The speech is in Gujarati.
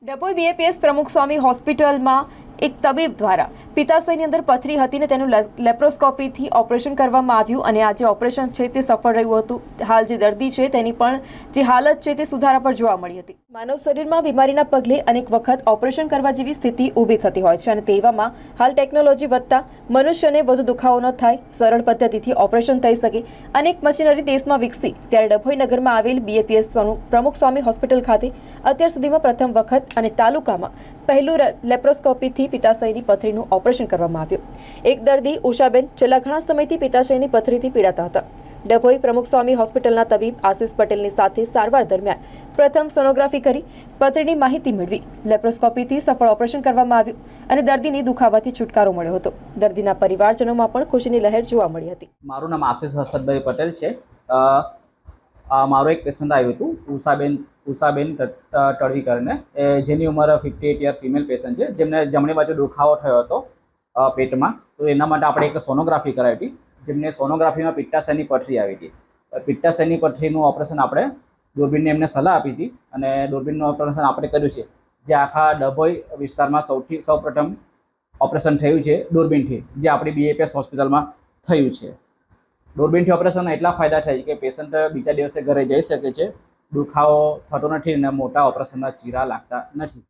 ડભોઈ બીએપીએસ પ્રમુખ સ્વામી હોસ્પિટલમાં એક તબીબ દ્વારા પિત્તાશયની અંદર પથરી હતી ને તેનું લેપ્રોસ્કોપીથી ઓપરેશન કરવામાં આવ્યું અને આ જે ઓપરેશન છે તે સફળ રહ્યું હતું। હાલ જે દર્દી છે તેની પણ જે હાલત છે તે સુધારા પર જોવા મળી હતી। માનવ શરીરમાં બીમારીના પગલે અનેક વખત ઓપરેશન કરવા જેવી સ્થિતિ ઊભી થતી હોય છે અને તેવામાં હાલ ટેકનોલોજી વધતા મનુષ્યને વધુ દુખાવો ન થાય, સરળ પદ્ધતિથી ઓપરેશન થઈ શકે, અનેક મશીનરી દેશમાં વિકસી ત્યારે ડભોઈ નગરમાં આવેલ બીએપીએસ પ્રમુખ સ્વામી હોસ્પિટલ ખાતે અત્યાર સુધીમાં પ્રથમ વખત અને તાલુકામાં પહેલું લેપ્રોસ્કોપીથી પિત્તાશયની પથરીનું ઓપરેશન કરવામાં આવ્યું। એક દર્દી ઉષાબેન છેલ્લા ઘણા સમયથી પિત્તાશયની પથરીથી પીડાતા હતા। ડભોઈ પ્રમુખ સ્વામી હોસ્પિટલના તબીબ આશિષ પટેલની સાથે સારવાર દરમિયાન પ્રથમ સોનોગ્રાફી કરી પથરીની માહિતી મેળવી લેપ્રોસ્કોપીથી સફળ ઓપરેશન કરવામાં આવ્યું અને દર્દીની દુખાવાથી છુટકારો મળ્યો હતો। દર્દીના પરિવારજનોમાં પણ ખુશીની લહેર જોવા મળી હતી। મારું નામ આશિષ હર્ષદભાઈ પટેલ છે। મારો એક પેશન્ટ આવ્યું હતું ઉષાબેન તડવી કરીને, જેની ઉંમર 58 યર ફિમેલ પેશન્ટ છે, જેમને જમણી બાજુ દુખાવો થયો હતો પેટમાં। તો એના માટે આપણે એક સોનોગ્રાફી કરાવી હતી, જેમને સોનોગ્રાફીમાં પિત્તાશયની પથરી આવી હતી। પિત્તાશયની પથરીનું ઓપરેશન આપણે દૂરબીનની એમને સલાહ આપી હતી અને દૂરબીનનું ઓપરેશન આપણે કર્યું છે, જે આખા ડભોઈ વિસ્તારમાં સૌપ્રથમ ઓપરેશન થયું છે દૂરબીનથી, જે આપણી બીએપીએસ હોસ્પિટલમાં થયું છે। દૂરબીનથી ઓપરેશન એટલા ફાયદા થાય છે કે પેશન્ટ બીજા દિવસે ઘરે જઈ શકે છે, દુખાવો થતો નથી અને મોટા ઓપરેશનના ચીરા લાગતા નથી।